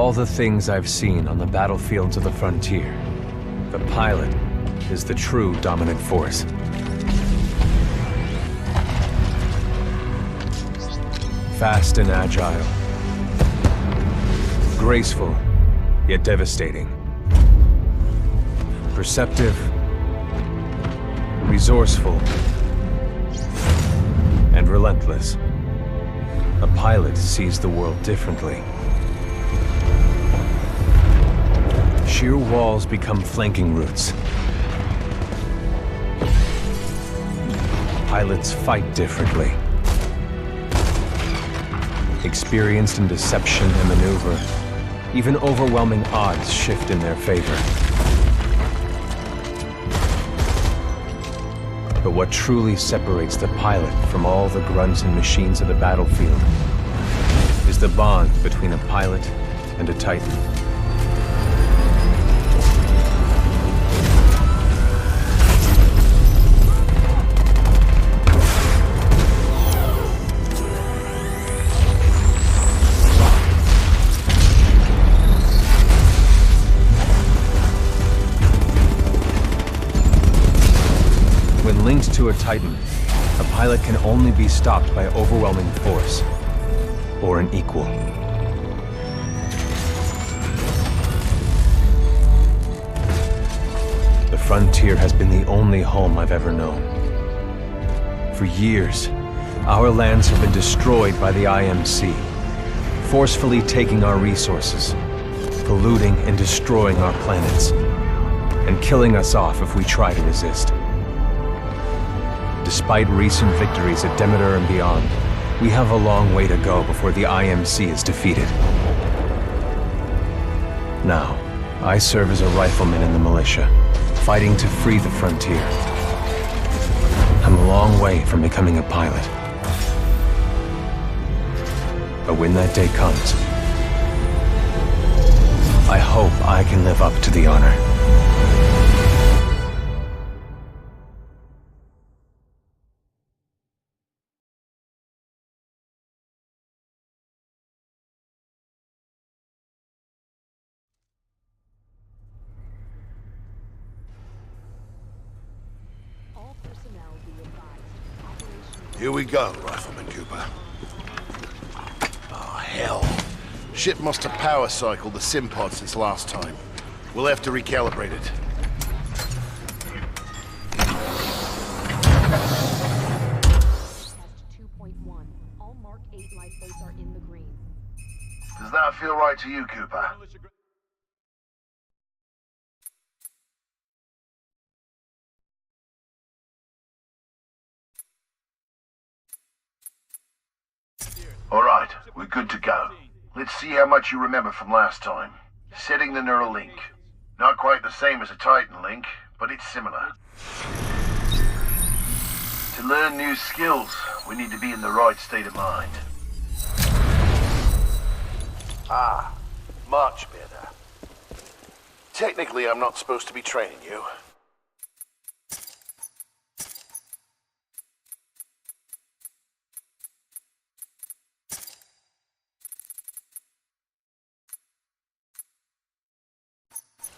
all the things I've seen on the battlefields of the frontier, the pilot is the true dominant force. Fast and agile. Graceful, yet devastating. Perceptive, resourceful, and relentless. A pilot sees the world differently. Sheer walls become flanking routes. Pilots fight differently. Experienced in deception and maneuver, even overwhelming odds shift in their favor. But what truly separates the pilot from all the grunts and machines of the battlefield is the bond between a pilot and a Titan. When linked to a Titan, a pilot can only be stopped by overwhelming force, or an equal. The frontier has been the only home I've ever known. For years, our lands have been destroyed by the IMC, forcefully taking our resources, polluting and destroying our planets, and killing us off if we try to resist. Despite recent victories at Demeter and beyond, we have a long way to go before the IMC is defeated. Now, I serve as a rifleman in the militia, fighting to free the frontier. I'm a long way from becoming a pilot. But when that day comes, I hope I can live up to the honor. Here we go, Rifleman Cooper. Oh, hell. Ship must have power cycled the sim pod since last time. We'll have to recalibrate it. All Mark 8 lifeboats are in the green. Does that feel right to you, Cooper? All right, we're good to go. Let's see how much you remember from last time. Setting the neural link. Not quite the same as a Titan link, but it's similar. To learn new skills, we need to be in the right state of mind. Ah, much better. Technically, I'm not supposed to be training you.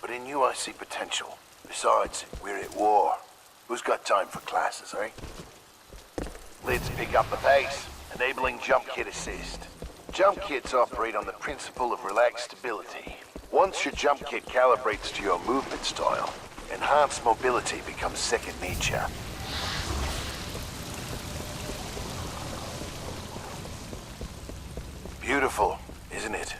But in you I see potential. Besides, we're at war. Who's got time for classes, eh? Let's pick up the pace, enabling jump kit assist. Jump kits operate on the principle of relaxed stability. Once your jump kit calibrates to your movement style, enhanced mobility becomes second nature. Beautiful, isn't it?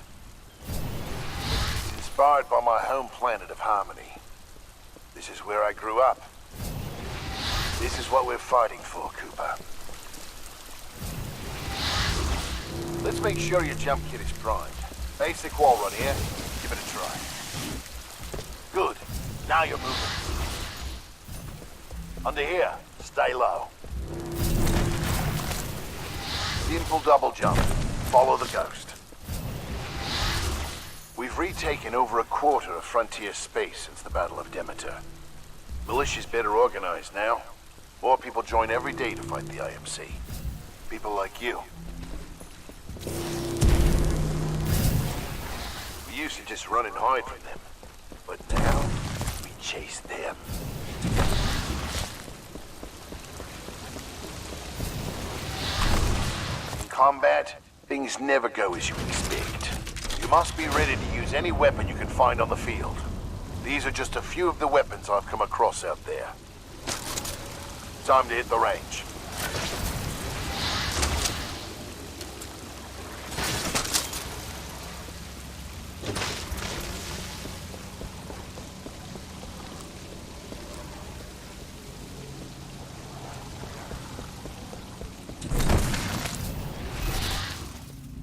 Inspired by my home planet of Harmony. This is where I grew up. This is what we're fighting for, Cooper. Let's make sure your jump kit is primed. Basic wall run here. Give it a try. Good. Now you're moving. Under here, stay low. Simple double jump. Follow the ghost. We've retaken over a quarter of frontier space since the Battle of Demeter. Militia's better organized now. More people join every day to fight the IMC. People like you. We used to just run and hide from them. But now, we chase them. In combat, things never go as you expect. You must be ready to use any weapon you can find on the field. These are just a few of the weapons I've come across out there. Time to hit the range.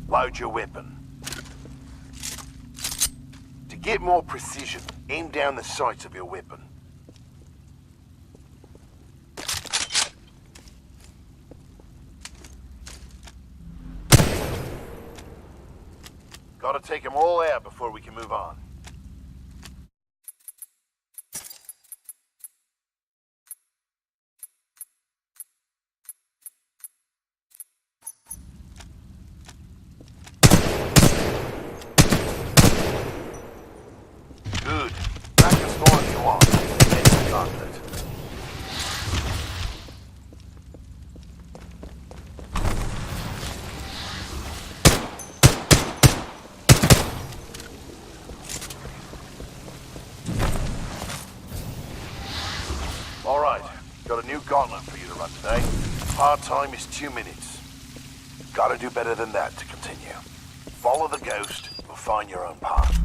Load your weapon. To get more precision, aim down the sights of your weapon. Gotta take them all out before we can move on. Good. Back as far as you want. Let's gauntlet. All right. Got a new gauntlet for you to run today. Hard time is 2 minutes. Gotta do better than that to continue. Follow the ghost, you'll find your own path.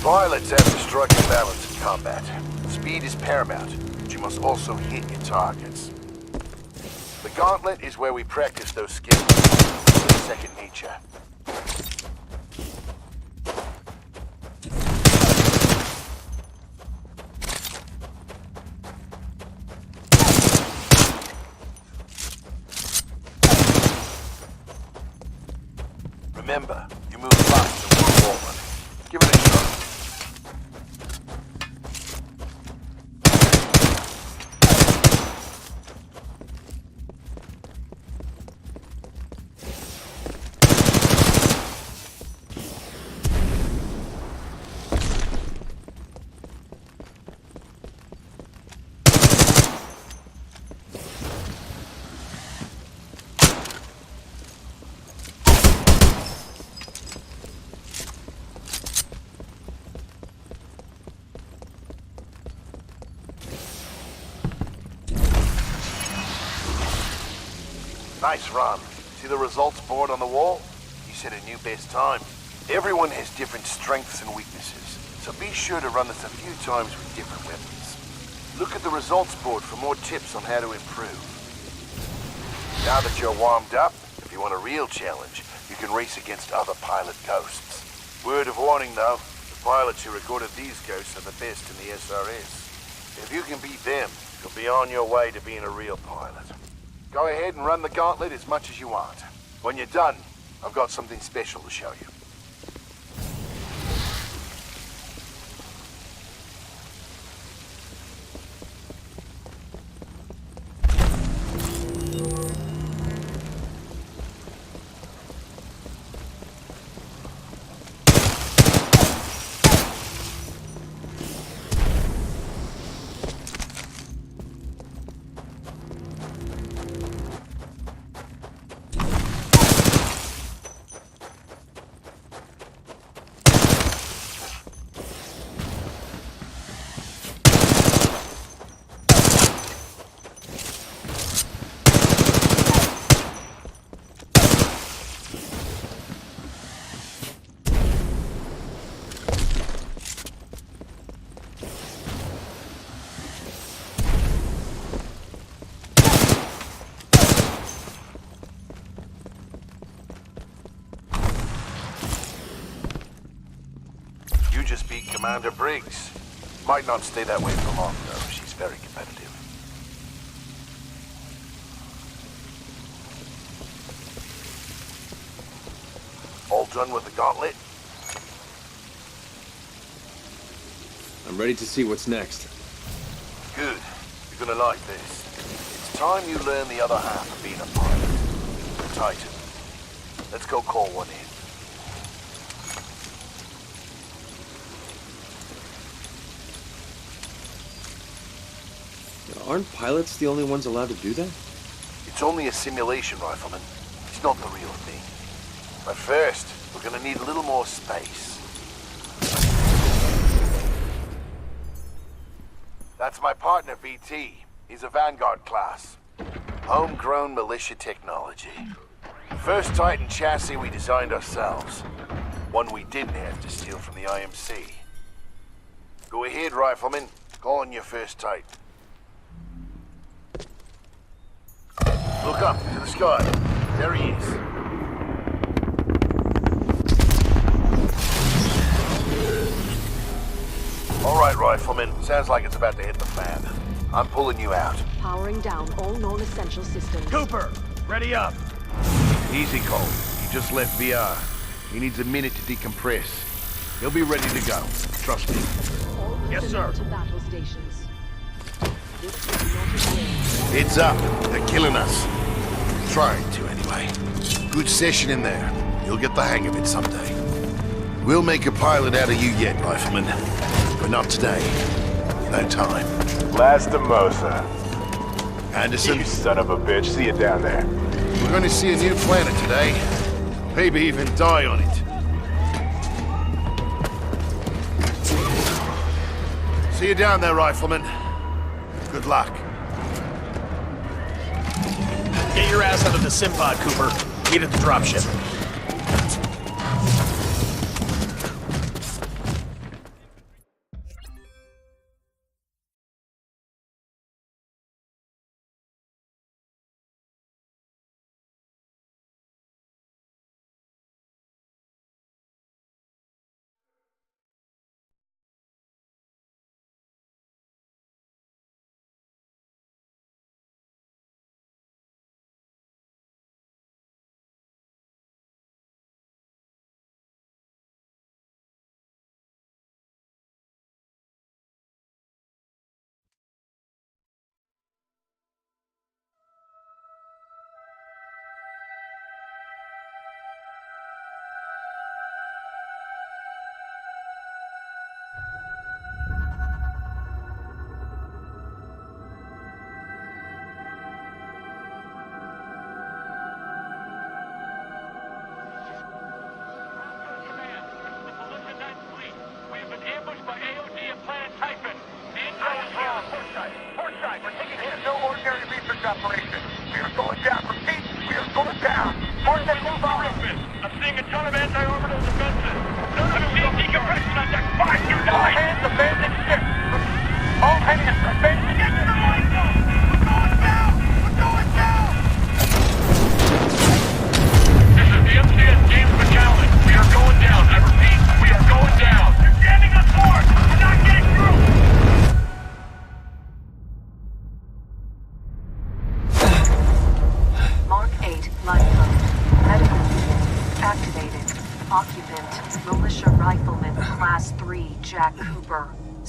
Pilots have to strike a balance in combat. Speed is paramount, but you must also hit your targets. The gauntlet is where we practice those skills. It's second nature. Remember, you move fast and move forward. Give it a shot. Nice run. See the results board on the wall? You set a new best time. Everyone has different strengths and weaknesses, so be sure to run this a few times with different weapons. Look at the results board for more tips on how to improve. Now that you're warmed up, if you want a real challenge, you can race against other pilot ghosts. Word of warning though, the pilots who recorded these ghosts are the best in the SRS. If you can beat them, you'll be on your way to being a real pilot. Go ahead and run the gauntlet as much as you want. When you're done, I've got something special to show you. You just beat Commander Briggs. Might not stay that way for long, though. She's very competitive. All done with the gauntlet? I'm ready to see what's next. Good. You're gonna like this. It's time you learn the other half of being a pilot. Titan. Let's go call one in. Aren't pilots the only ones allowed to do that? It's only a simulation, Rifleman. It's not the real thing. But first, we're gonna need a little more space. That's my partner, BT. He's a Vanguard class. Homegrown militia technology. First Titan chassis we designed ourselves. One we didn't have to steal from the IMC. Go ahead, Rifleman. Call on your first Titan. Look up to the sky. There he is. All right, Rifleman. Sounds like it's about to hit the fan. I'm pulling you out. Powering down all non-essential systems. Cooper, ready up. Easy, Cole. He just left VR. He needs a minute to decompress. He'll be ready to go. Trust me. All Yes, sir. to battle stations. This is not a game. Heads up. They're killing us. Trying to, anyway. Good session in there. You'll get the hang of it someday. We'll make a pilot out of you yet, Rifleman. But not today. No time. Lastimosa. Anderson, You son of a bitch. See you down there. we're going to see a new planet today. Maybe even die on it. See you down there, Rifleman. Good luck. Get your ass out of the sim pod, Cooper. Meet at the dropship.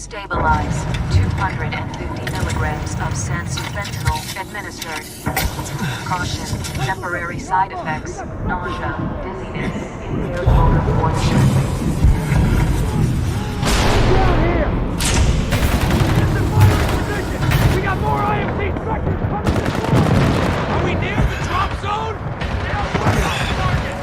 Stabilize. 250 milligrams of fentanyl administered. Caution. Temporary side effects. Nausea, dizziness, impaired motor coordination. We got more IMC structures coming this way! Are we near the drop zone? Yeah, we're on the target!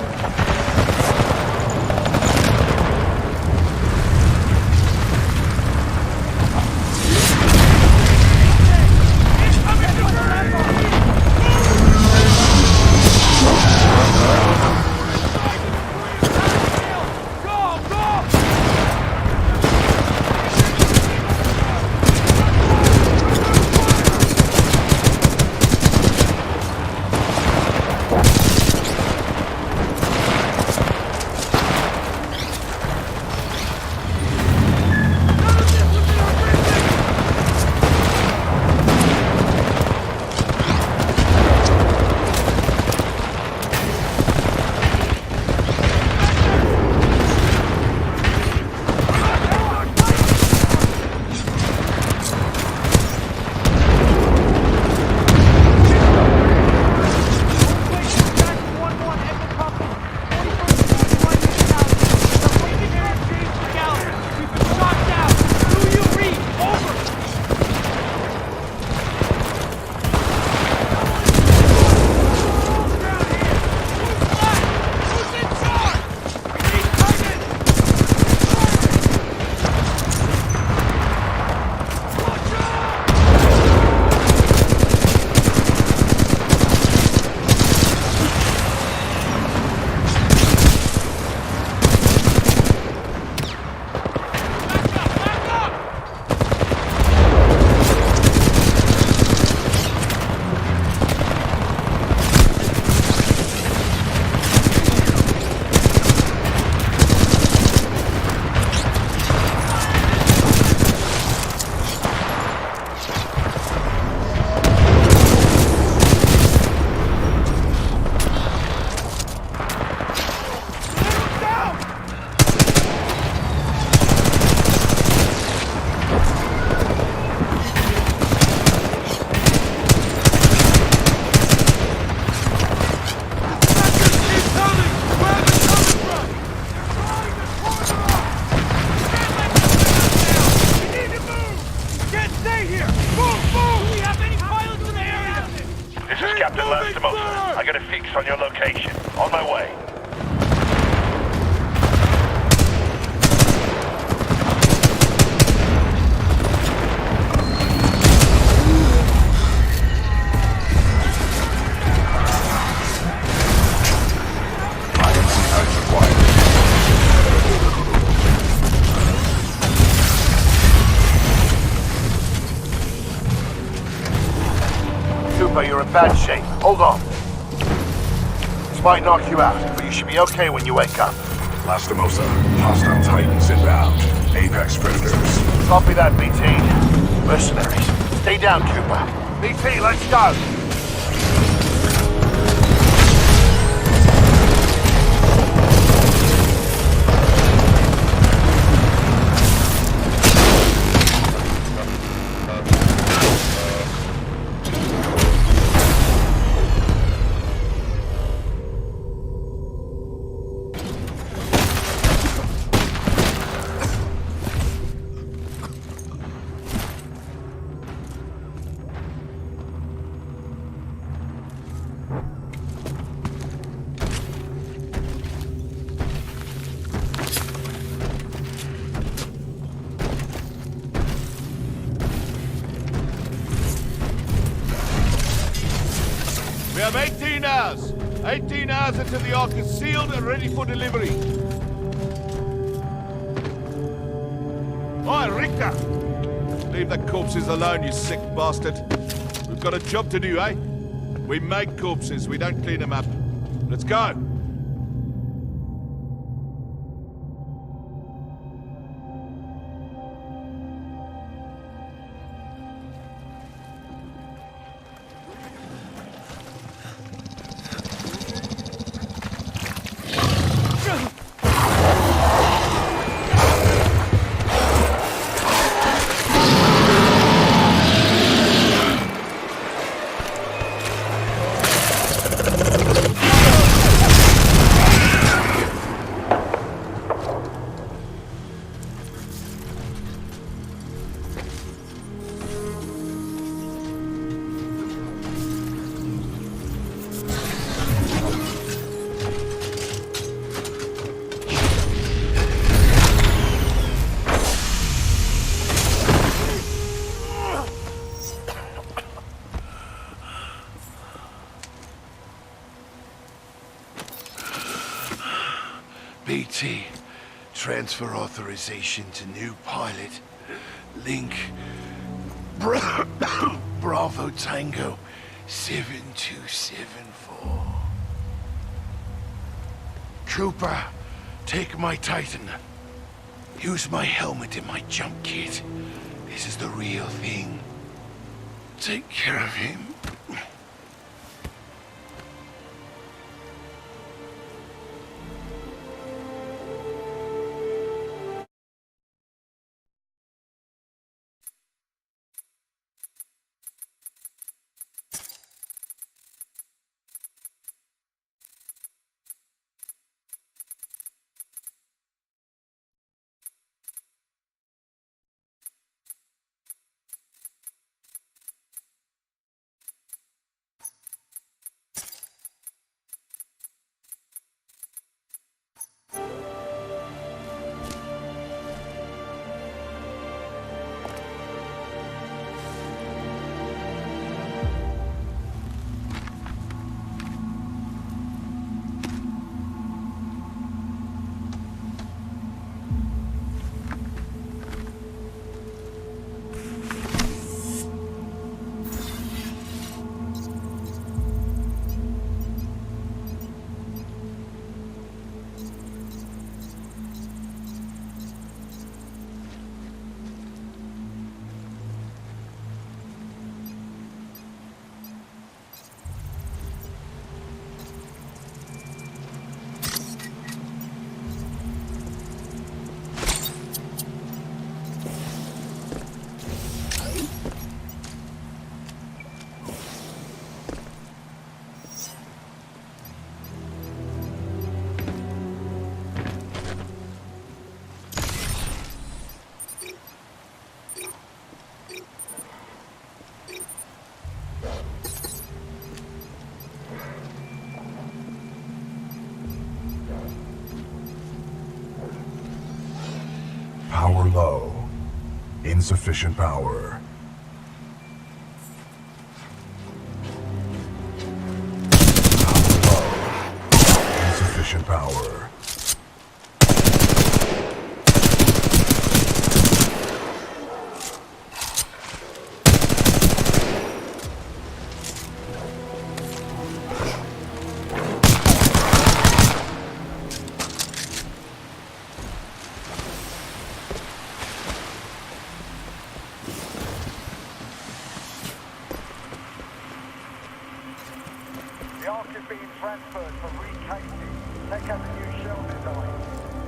location. On my way. Cooper, you're in bad shape. Hold on. This might knock you out, but you should be okay when you wake up. Lastimosa, hostile Titans inbound. Apex predators. Copy that, BT. Mercenaries. Stay down, Cooper. BT, let's go! We have 18 hours. 18 hours until the Ark is sealed and ready for delivery. Oi, Richter! Leave the corpses alone, you sick bastard. We've got a job to do, eh? We make corpses, we don't clean them up. Let's go! BT, transfer authorization to new pilot. Link, Bravo Tango 7274. Cooper, take my Titan. Use my helmet and my jump kit. This is the real thing. Take care of him. Power low. Insufficient power. Power low. Insufficient power. The Ark is being transferred for recasing. Take out the new shell design.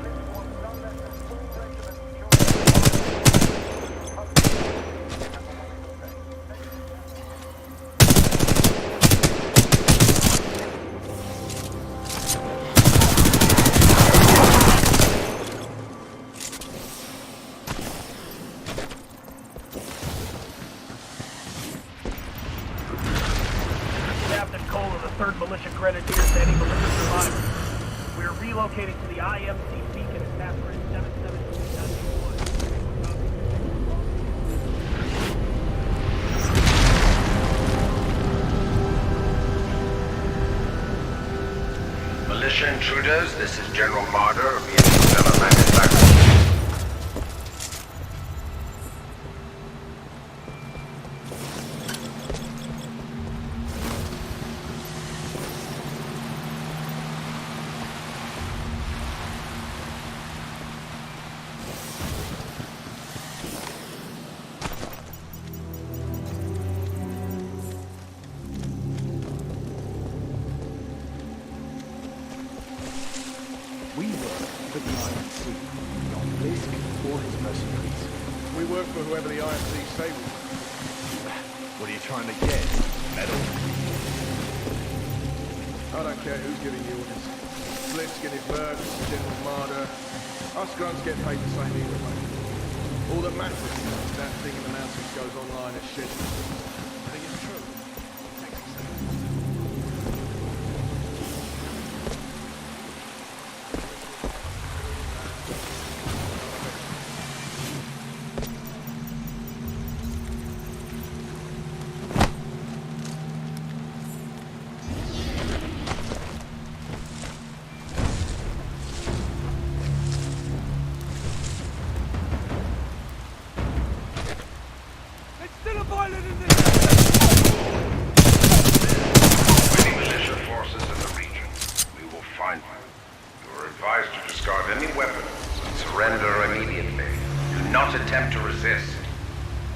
This was no less than 4 regiments Captain Cole of the 3rd Militia Grenadiers to any militia survivors. We are relocating to the IMC Beacon at Task Grid 772.1. Militia intruders, this is General Marder of the Interstellar Manufacturing. We work for the IMC, not Blisk or his mercenaries. We work for whoever the IMC say we work. What are you trying to get? Medal? I don't care who's giving you orders. Blisk and his mercs, General Marder. Us grunts get paid the same either way. All that matters is that thing in the mountains goes online as scheduled. I think it's true. Any militia forces in the region, we will find them. You are advised to discard any weapons and surrender immediately. Do not attempt to resist.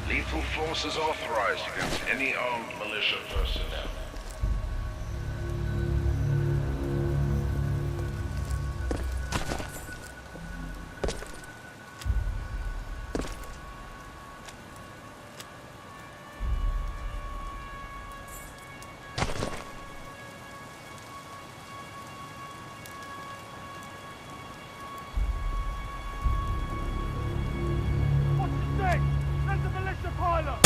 Lethal force is authorized against any armed militia personnel. There's a militia pilot!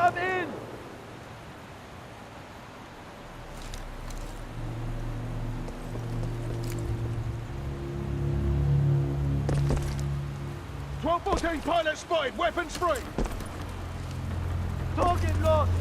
I'm in! Pilot spotted, weapons free! Target lost!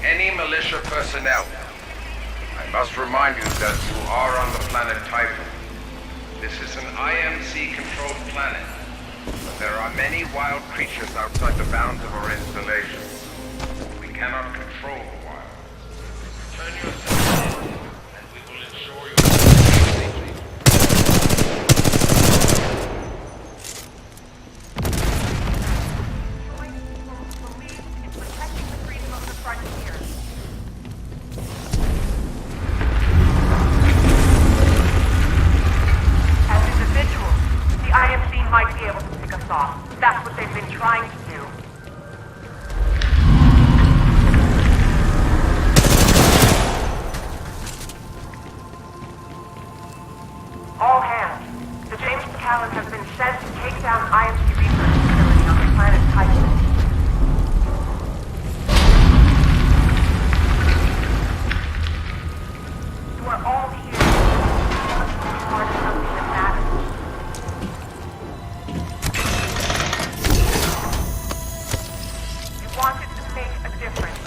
Any militia personnel, I must remind you that you are on the planet Typhon. This is an IMC-controlled planet, but there are many wild creatures outside the bounds of our installation. We cannot control the wild. Turn yourself in, and we will ensure your safety. That's what they've been trying to do. All hands. The James McAllen has been sent to take down IMC research facility on the planet Titan. You are all here. Part of something that matters. Wanted to make a difference.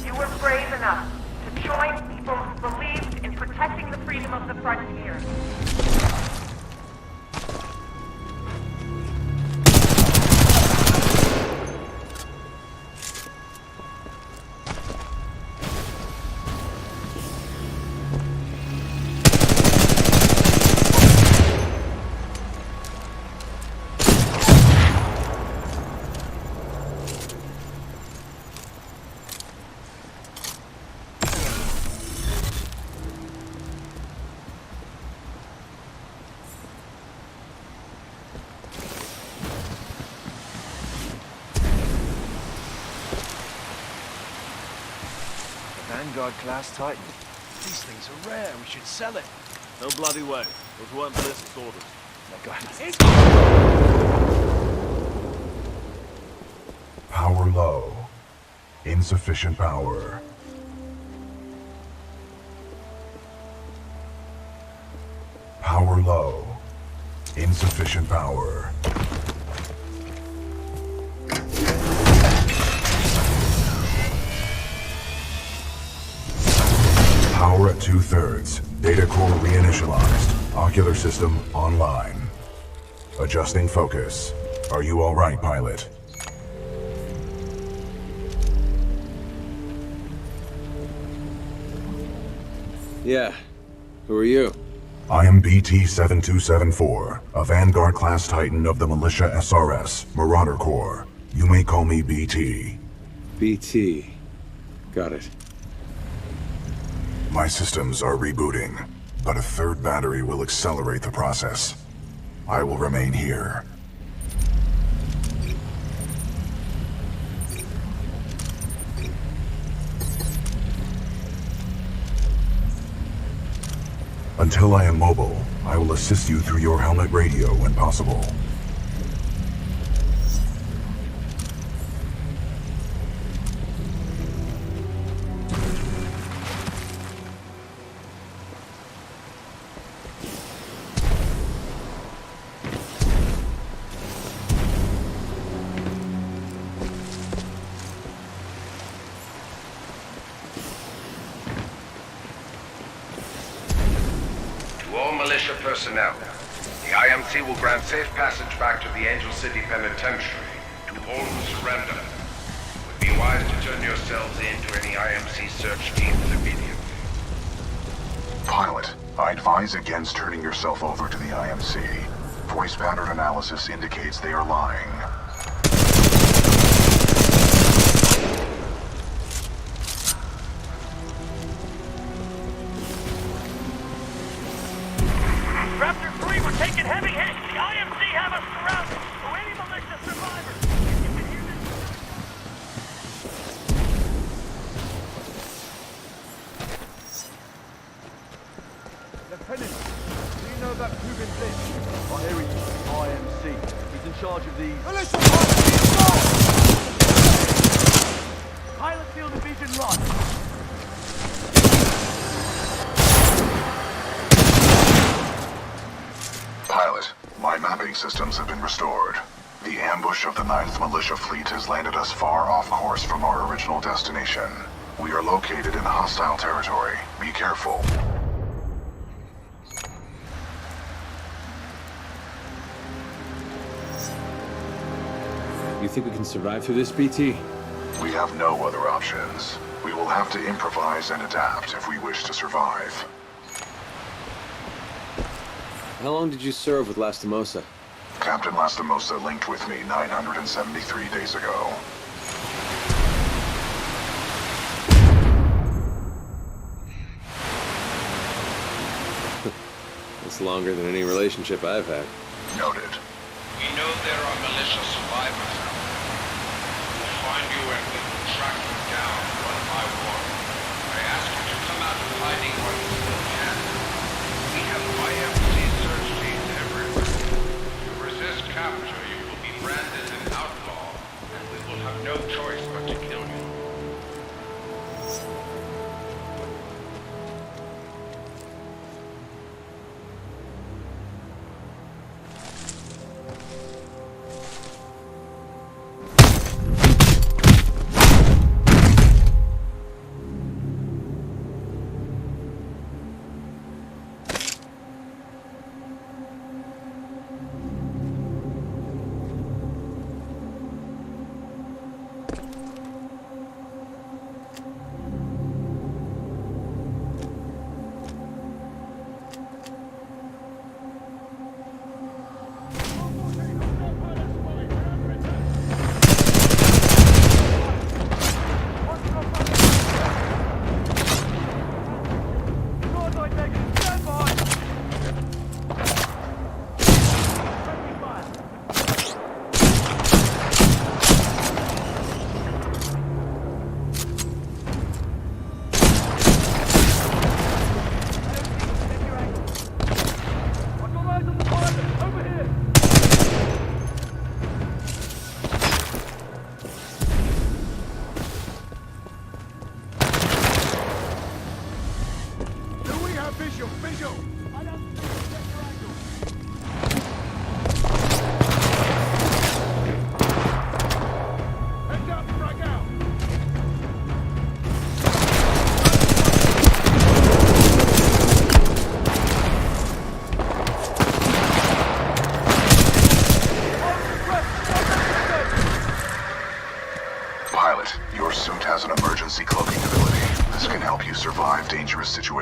You were brave enough to join people who believed in protecting the freedom of the frontier. Vanguard-class Titan. These things are rare. We should sell it. No bloody way. Those weren't Bliss's orders. Power low. Insufficient power. Power low. Insufficient power. Power at 2/3. Data core reinitialized. Ocular system online. Adjusting focus. Are you all right, pilot? Yeah. Who are you? I am BT-7274, a Vanguard-class Titan of the Militia SRS, Marauder Corps. You may call me BT. BT. Got it. My systems are rebooting, but a third battery will accelerate the process. I will remain here. Until I am mobile, I will assist you through your helmet radio when possible. Militia personnel. The IMC will grant safe passage back to the Angel City Penitentiary to all who surrender. It would be wise to turn yourselves in to any IMC search teams immediately. Pilot, I advise against turning yourself over to the IMC. Voice pattern analysis indicates they are lying. Raptor 3, we're taking heavy hits. The IMC have us surrounded. So any militia survivors, if you can hear this... Lieutenant, do you know about Ruben Blitz? I hear he's from the IMC. He's in charge of these... Militia pilot field division lost. Pilot, my mapping systems have been restored. The ambush of the 9th Militia Fleet has landed us far off course from our original destination. We are located in hostile territory. Be careful. You think we can survive through this, BT? We have no other options. We will have to improvise and adapt if we wish to survive. How long did you serve with Lastimosa? Captain Lastimosa linked with me 973 days ago. That's longer than any relationship I've had. Noted. We know there are militia survivors out there. We'll find you and we will track you down one by one. I ask you to come out of hiding while you still can. We have IMC search teams everywhere. If you resist capture, you will be branded an outlaw, and we will have no choice but to kill you.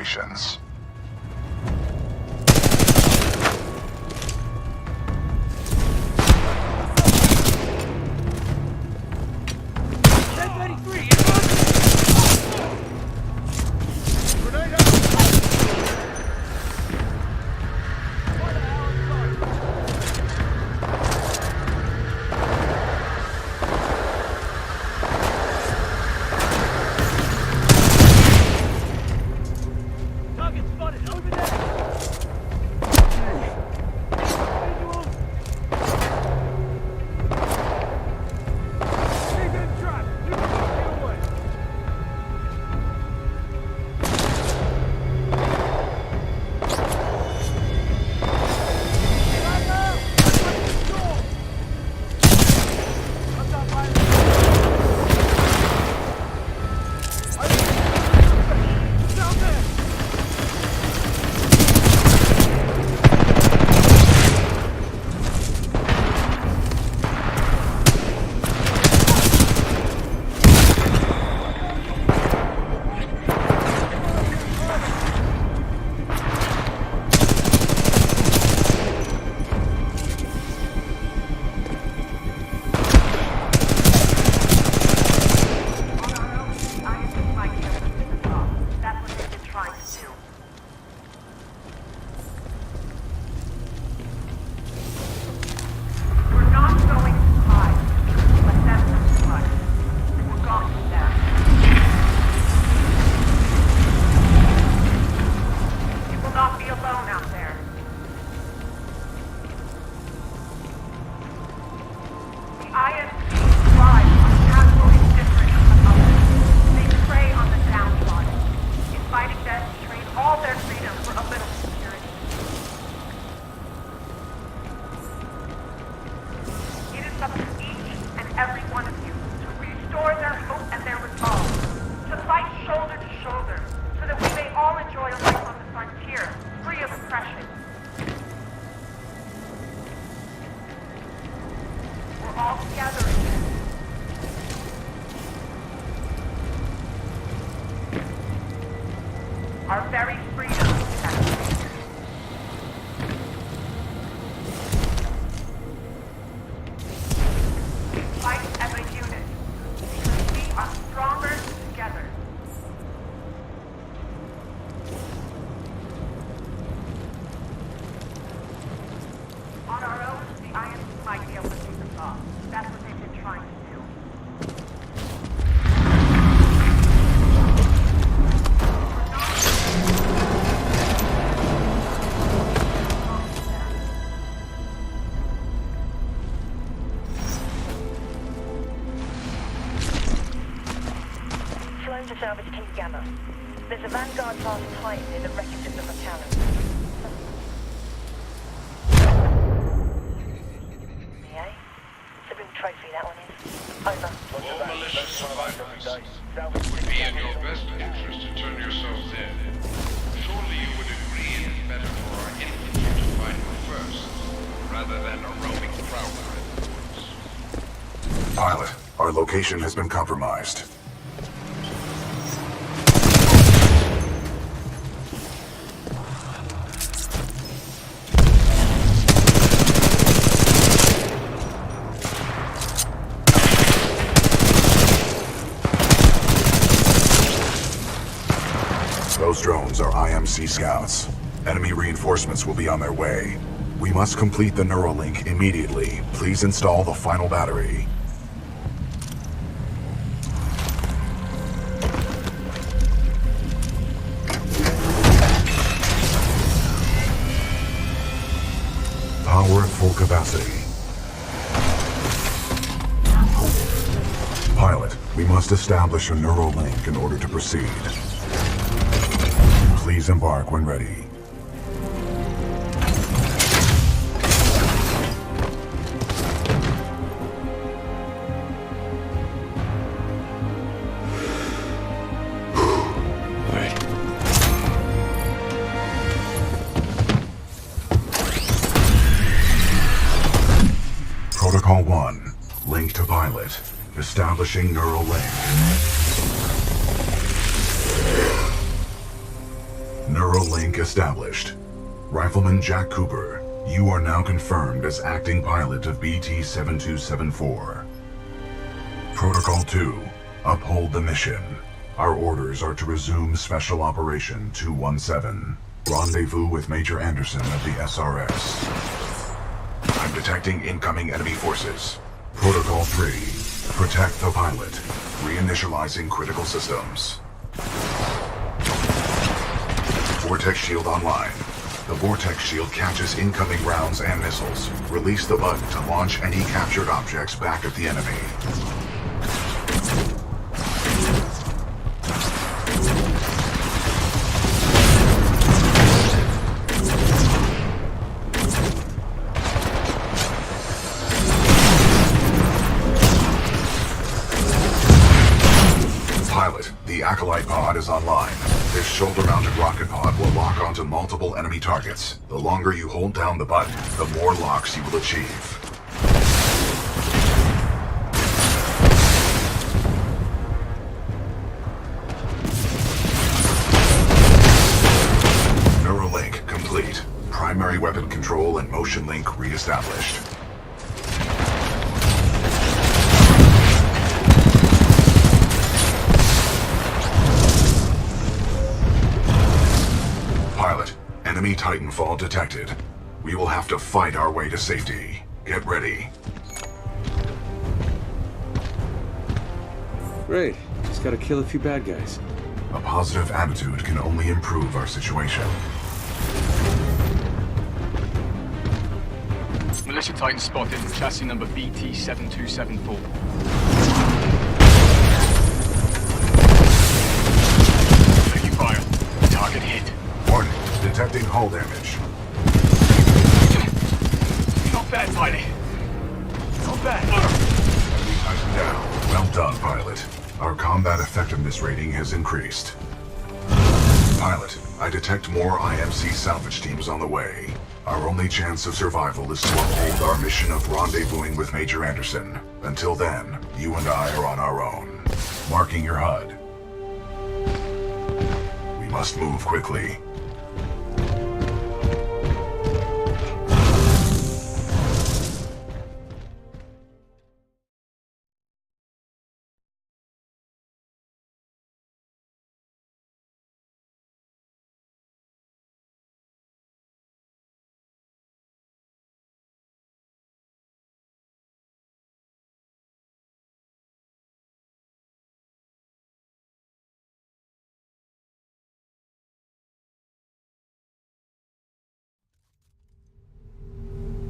operations. Our very freedom is at stake. We fight as a unit because we are stronger together. On our own, the IMC might be able to take us off. That's what they've been trying to do. Flown to salvage King Gamma. There's a Vanguard class Titan in the wreckage of the McAllen. Yeah? It's a real trophy, that one is. Over. All malicious survivors, it would be in your best interest to turn yourselves in. Surely you would agree it is better for our infantry to find you first, rather than a roaming prowler in the woods. Pilot, our location has been compromised. Those drones are IMC scouts. Enemy reinforcements will be on their way. We must complete the Neuralink immediately. Please install the final battery. Power at full capacity. Pilot, we must establish a Neuralink in order to proceed. Please embark when ready. Protocol 1. Link to pilot. Establishing neural link. Neuralink established. Rifleman Jack Cooper, you are now confirmed as acting pilot of BT-7274. Protocol 2, uphold the mission. Our orders are to resume Special Operation 217. Rendezvous with Major Anderson of the SRS. I'm detecting incoming enemy forces. Protocol 3, protect the pilot. Reinitializing critical systems. Vortex shield online. The Vortex shield catches incoming rounds and missiles. Release the button to launch any captured objects back at the enemy. Pilot, the Acolyte pod is online. This shoulder-mounted rocket pod will lock onto multiple enemy targets. The longer you hold down the button, the more locks you will achieve. Neuralink complete. Primary weapon control and motion link re-established. Pilot, enemy Titanfall detected. We will have to fight our way to safety. Get ready. Great. Just gotta kill a few bad guys. A positive attitude can only improve our situation. Militia Titan spotted in chassis number BT-7274. Taking fire. Target hit. Warning, detecting hull damage. Not bad, pilot. Not bad. Enemy Titan down. Well done, pilot. Our combat effectiveness rating has increased. Pilot, I detect more IMC salvage teams on the way. Our only chance of survival is to uphold our mission of rendezvousing with Major Anderson. Until then, you and I are on our own. Marking your HUD. We must move quickly.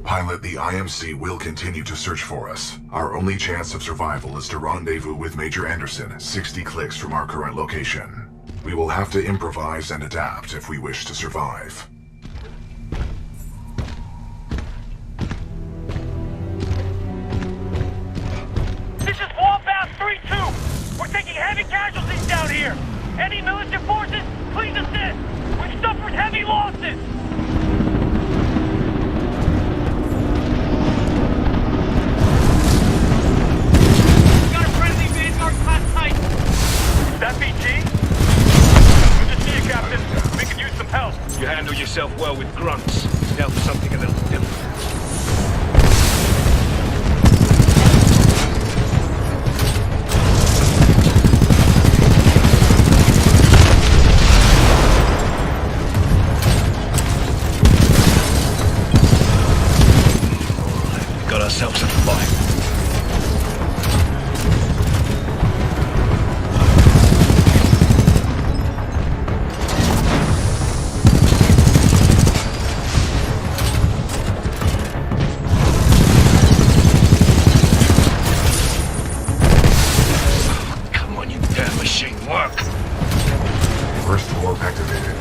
Pilot, the IMC will continue to search for us. Our only chance of survival is to rendezvous with Major Anderson, 60 clicks from our current location. We will have to improvise and adapt if we wish to survive. This is Warpath 3-2. We're taking heavy casualties down here. Any militia forces, please assist. We've suffered heavy losses. That BT? Good to see you, Captain. We could use some help. You handle yourself well with grunts. Now for something a little different. Got ourselves a fight. First warp activated.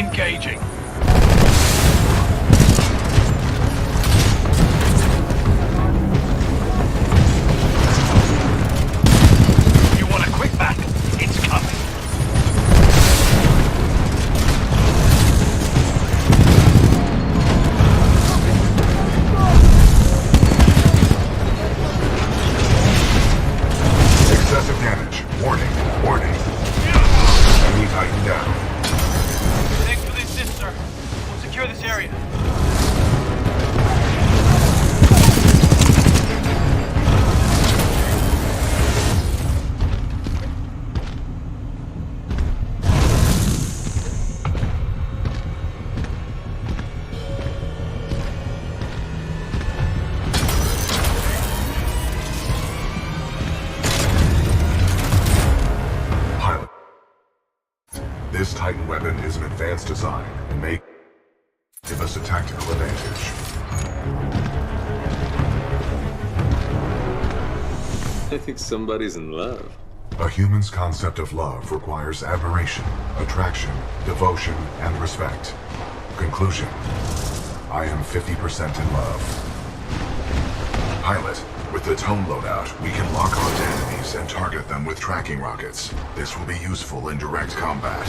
Engaging. You want a quick back? It's coming. Excessive damage. Warning. Warning. Enemy Titan down. Thanks for the assist, sir. We'll secure this area. Pilot. This Titan weapon is an advanced design and may give us a tactical advantage. I think somebody's in love. A human's concept of love requires admiration, attraction, devotion, and respect. Conclusion. I am 50% in love. Pilot, with the tone loadout, we can lock on to enemies and target them with tracking rockets. This will be useful in direct combat.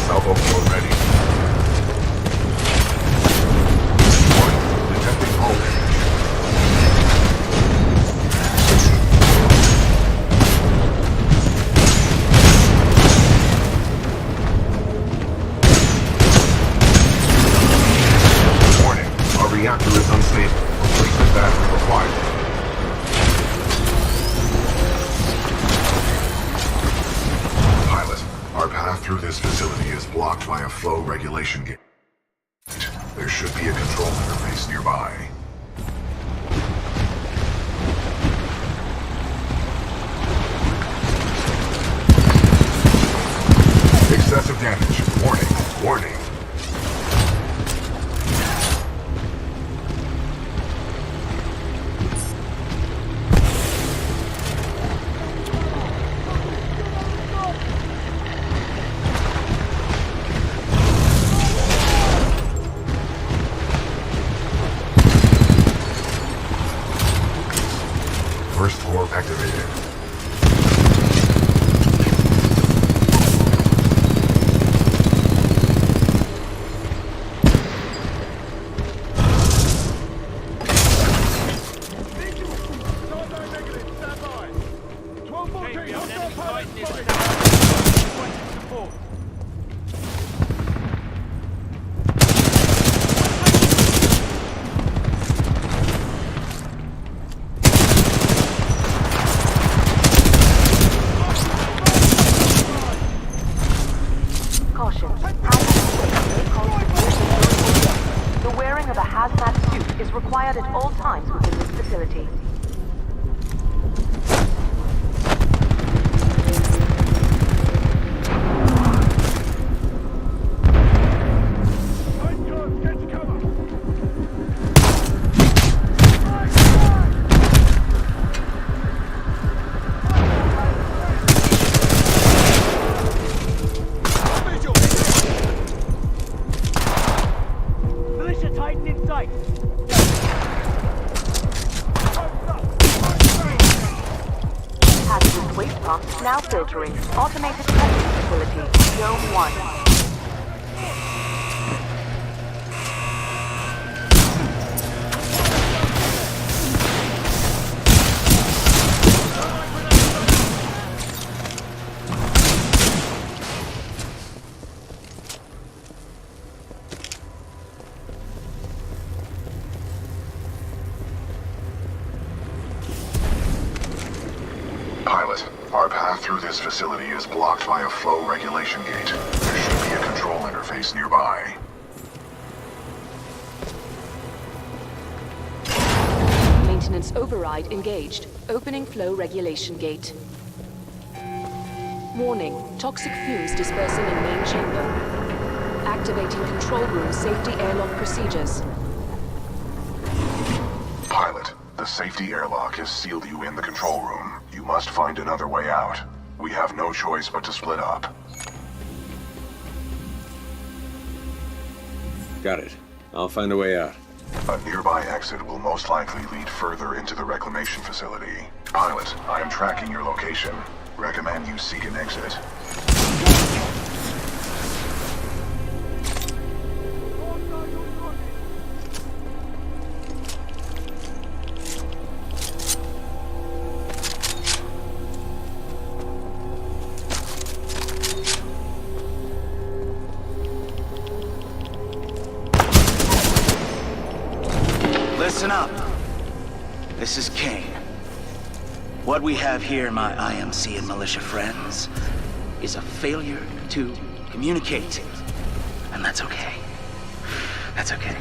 Salvo mode ready. Warning, detecting hull damage. Warning, our reactor is unstable. Replacement battery required. Pilot, our path through this facility is blocked by a flow regulation gate. There should be a control interface nearby. Excessive damage. Warning. Warning. First floor activated. Caution. The wearing of a hazmat suit is required at all times within this facility. Militia Titan in sight. Hazardous waste pumps now filtering. Automated testing facility. Zone 1. Pilot, our path through this facility is blocked by a flow regulation gate. There should be a control interface nearby. Maintenance override engaged. Opening flow regulation gate. Warning. Toxic fumes dispersing in main chamber. Activating control room safety airlock procedures. The safety airlock has sealed you in the control room. You must find another way out. We have no choice but to split up. Got it. I'll find a way out. A nearby exit will most likely lead further into the reclamation facility. Pilot, I am tracking your location. Recommend you seek an exit. Listen up. This is Kane. What we have here, my IMC and militia friends, is a failure to communicate. And that's okay. That's okay.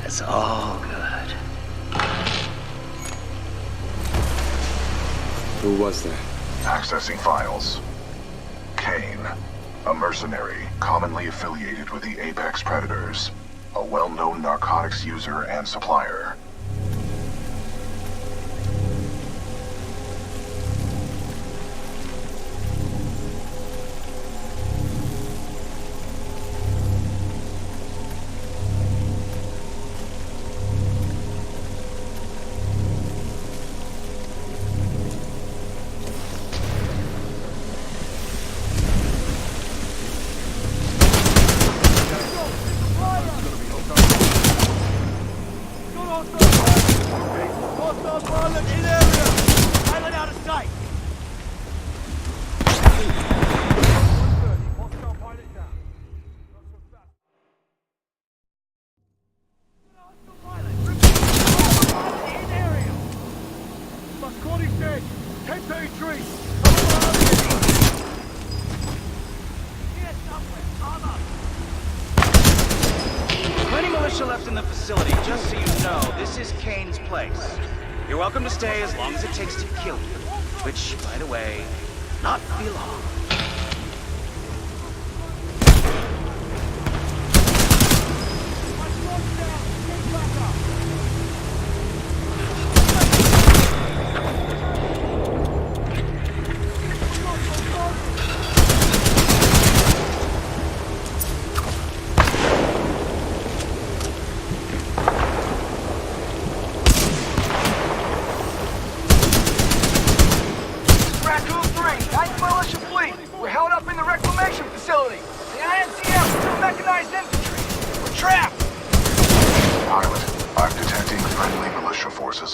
That's all good. Who was that? Accessing files. Kane, a mercenary commonly affiliated with the Apex Predators. A well-known narcotics user and supplier. Plenty militia left in the facility, just so you know, this is Kane's place. You're welcome to stay as long as it takes to kill you. Which, by the way, not be long.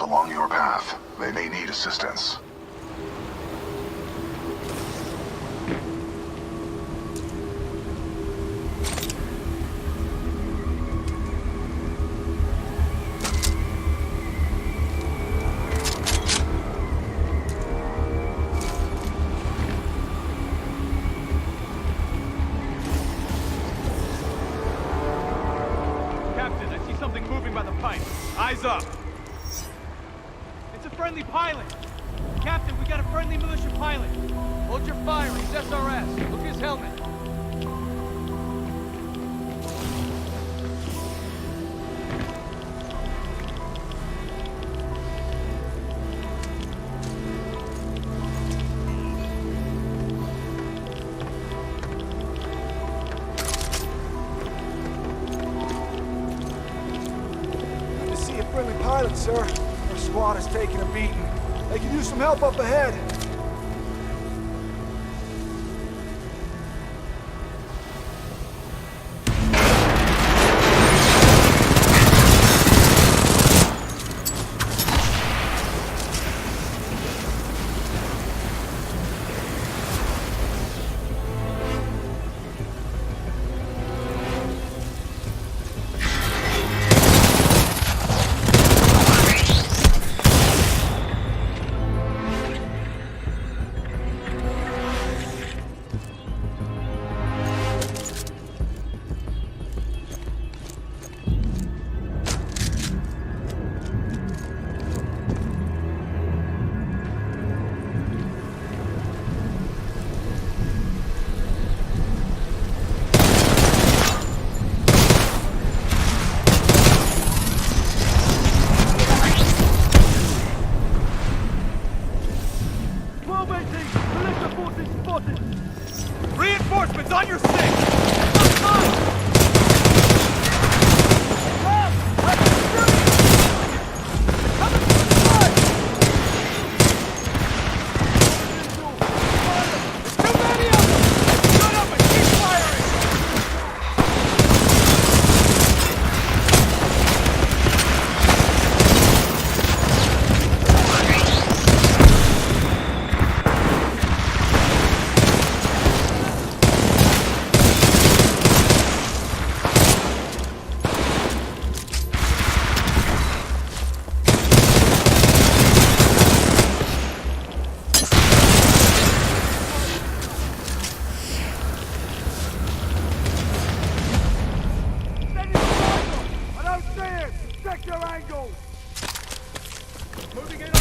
Along your path. They may need assistance. Captain, I see something moving by the pipe. Eyes up! It's a friendly pilot! Captain, we got a friendly militia pilot! Hold your fire, he's SRS. Look at his helmet. Good to see a friendly pilot, sir. Our squad is taking a beating. They can use some help up ahead. Check your angles! Moving in on...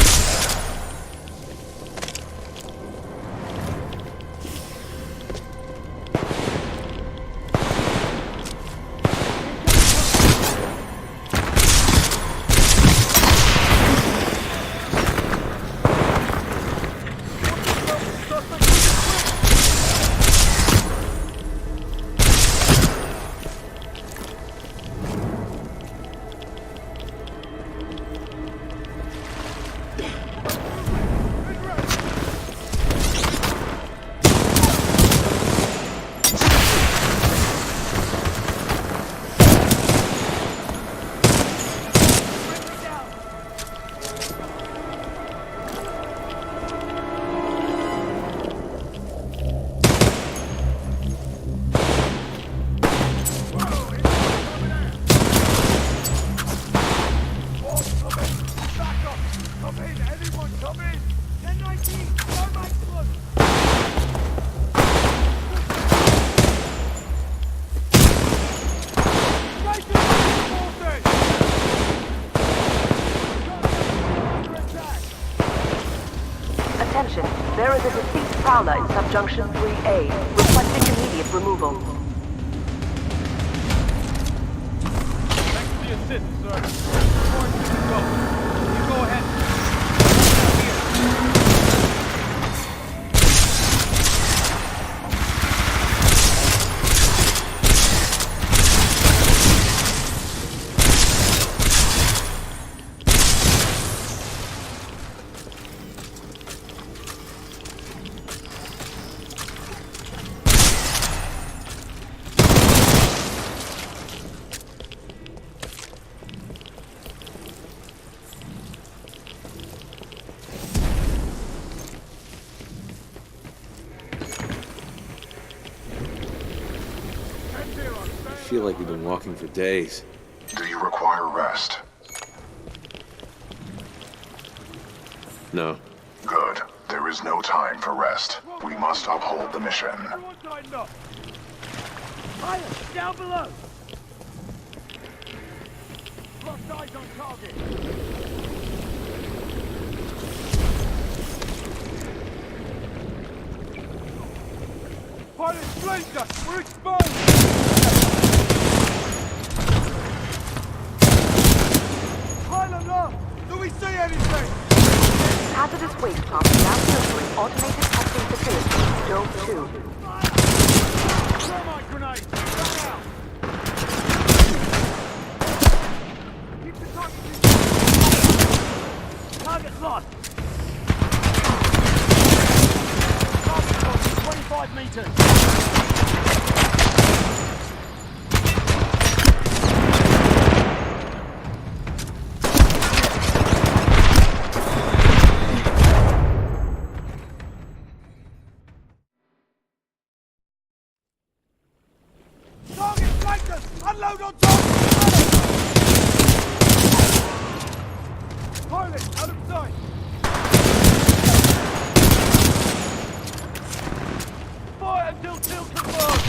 Attention, there is a deceased prowler in subjunction 3A, requesting immediate removal. Thanks for the assist, sir. Before you go, you go ahead. I feel like we've been walking for days. Do you require rest? No. Good. There is no time for rest. We must uphold the mission. Everyone tighten up. Pilot, down below. Lost eyes on target. Pilot, blazer, we're exposed. Pilot, lost. Do we see anything? Hazardous waste pump now filtering automated testing facility, Dome 2. Thermite grenade! Back out! Keep the target lost! Target lost, 25 meters! Target flankers! Unload on top! Pilot, out of sight! Fire until kill confirmed!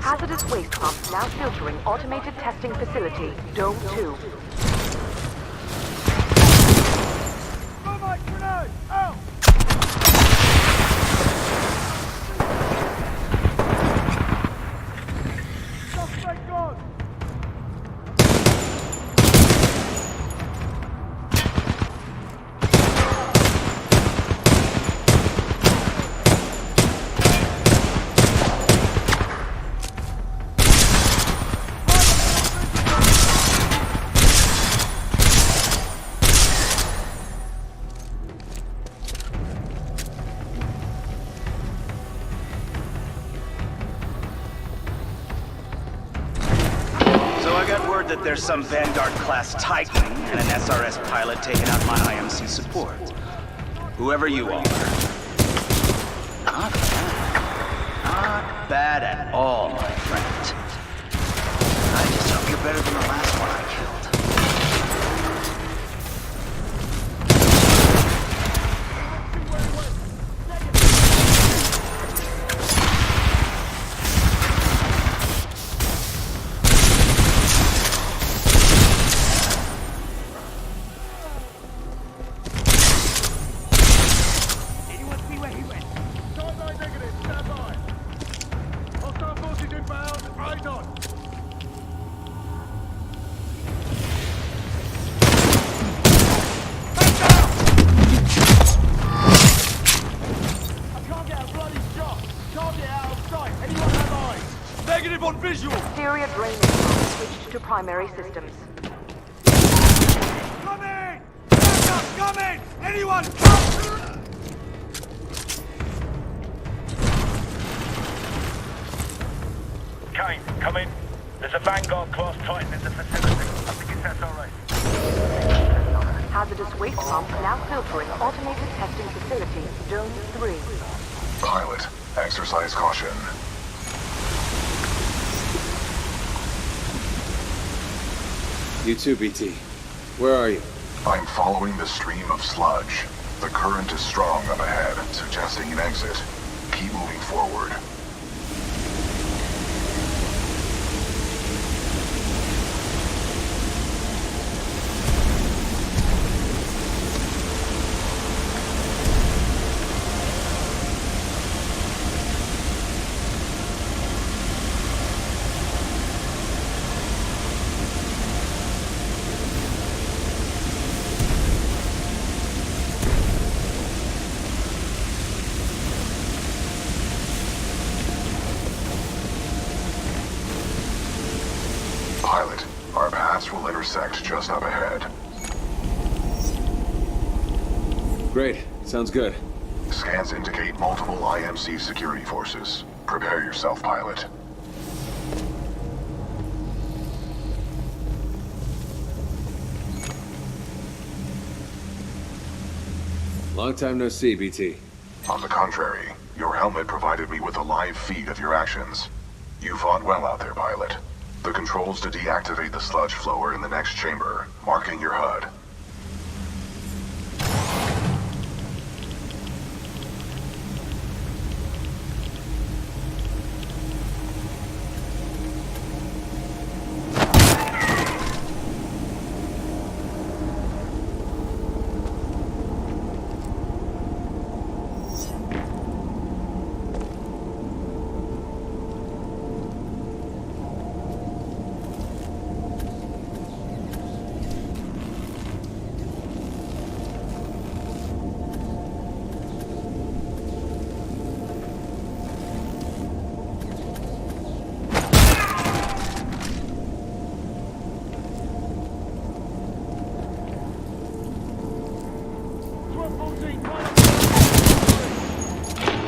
Hazardous waste pump now filtering automated testing facility, Dome 2. Thermite grenade! Out! Suspect gone! That there's some Vanguard-class Titan and an SRS pilot taking out my IMC support. Whoever you are. Not bad. Not bad at all, my friend. I just hope you're better than the last one I killed. primary systems. Come in! Backup, come in! Anyone, come! Kane, come in. There's a Vanguard-class Titan in the facility. I think it's SRA. Hazardous waste pump now filtering automated testing facility, Zone 3. Pilot, exercise caution. You too, BT. Where are you? I'm following the stream of sludge. The current is strong up ahead, suggesting an exit. Keep moving forward. Pilot, our paths will intersect just up ahead. Great. Sounds good. Scans indicate multiple IMC security forces. Prepare yourself, pilot. Long time no see, BT. On the contrary, your helmet provided me with a live feed of your actions. You fought well out there, pilot. The controls to deactivate the sludge flow are in the next chamber, marking your HUD.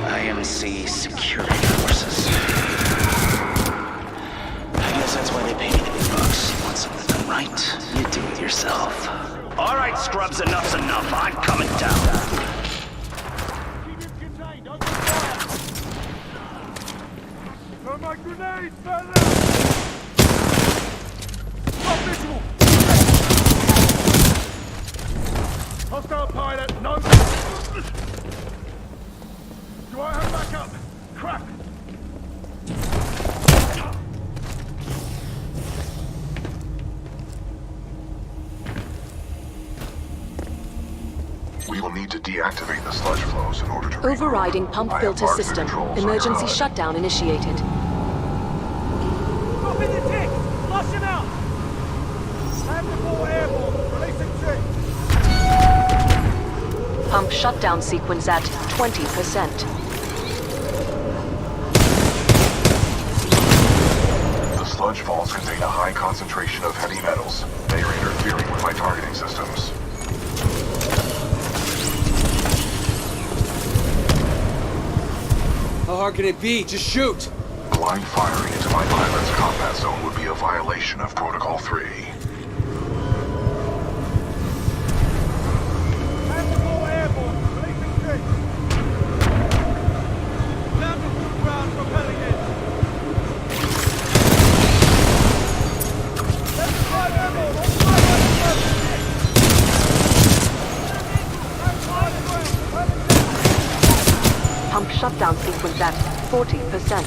IMC security forces. I guess that's why they pay me the big bucks. Want something done right? You do it yourself. All right, scrubs, enough's enough. I'm coming down. Throw my grenades, fella! Stop visual! Hostile pilot, no... Do I have backup? Crap! We will need to deactivate the sludge flows in order to... Overriding pump filter system. Emergency shutdown initiated. Drop in the tick! Flush him out! Have the ball airborne. Releasing tick. Pump shutdown sequence at 20%. The sludge falls contain a high concentration of heavy metals. They are interfering with my targeting systems. How hard can it be? Just shoot! Blind firing into my pilot's combat zone would be a violation of Protocol 3. Have the ball airborne. Releasing tick. Down to full ground, propelling in. Left side airborne. On fire, Pump shutdown sequence at 40%.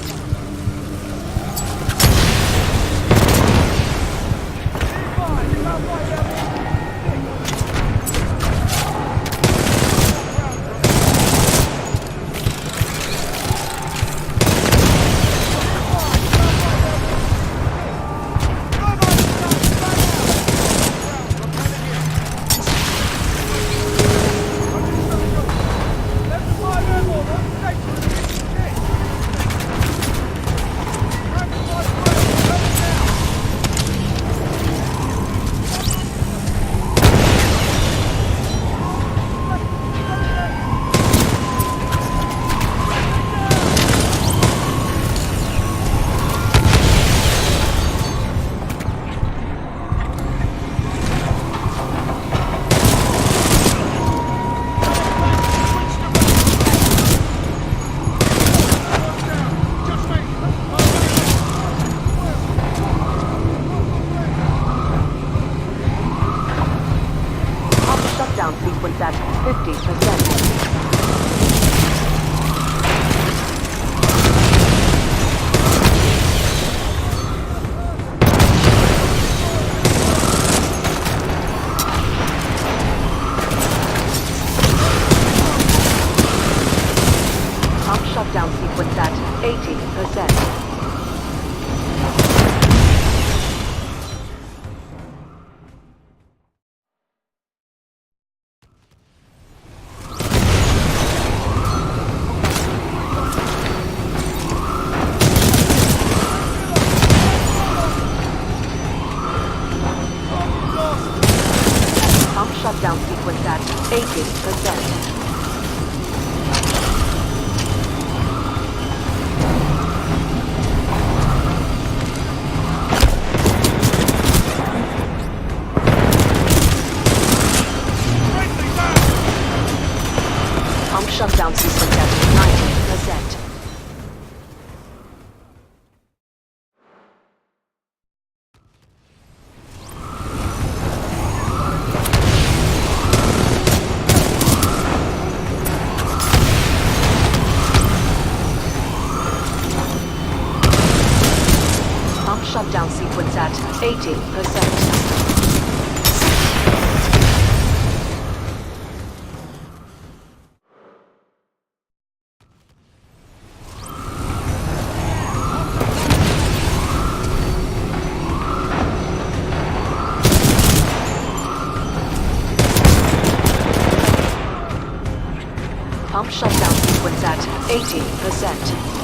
shutdown sequence at 50%. Shutdown sequence at 80%. Pump shutdown sequence at 80%. Shutdown sequence at 90%. Pump shutdown sequence at 80%. Pump shutdown sequence at 80%.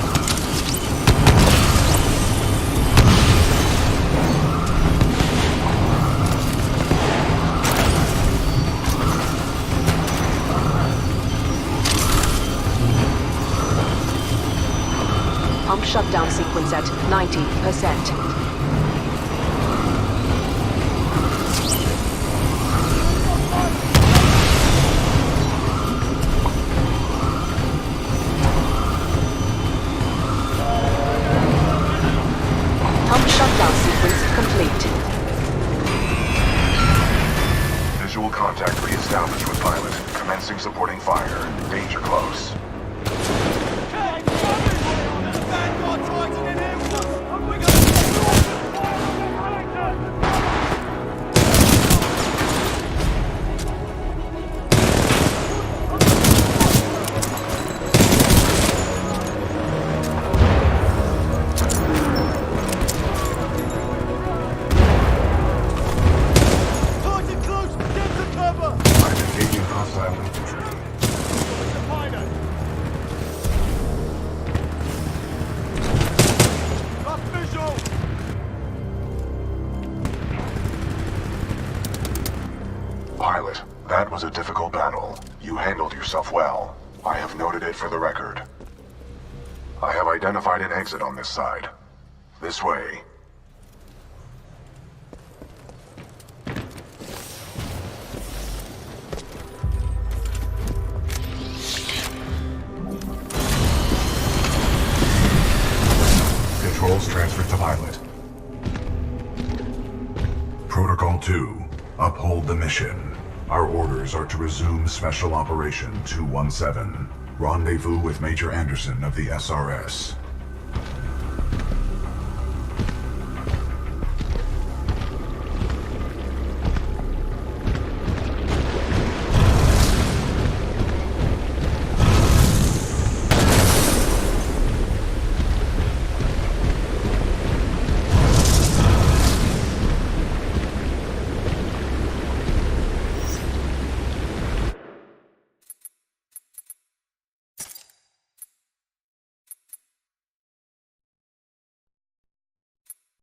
Pump shutdown sequence at 90%. Shutdown sequence complete. Visual contact re-established with pilot. Commencing supporting fire. Danger close. Pilot, that was a difficult battle. You handled yourself well. I have noted it for the record. I have identified an exit on this side. This way. Controls transferred to pilot. Protocol 2. Uphold the mission. Our orders are to resume Special Operation 217. Rendezvous with Major Anderson of the SRS.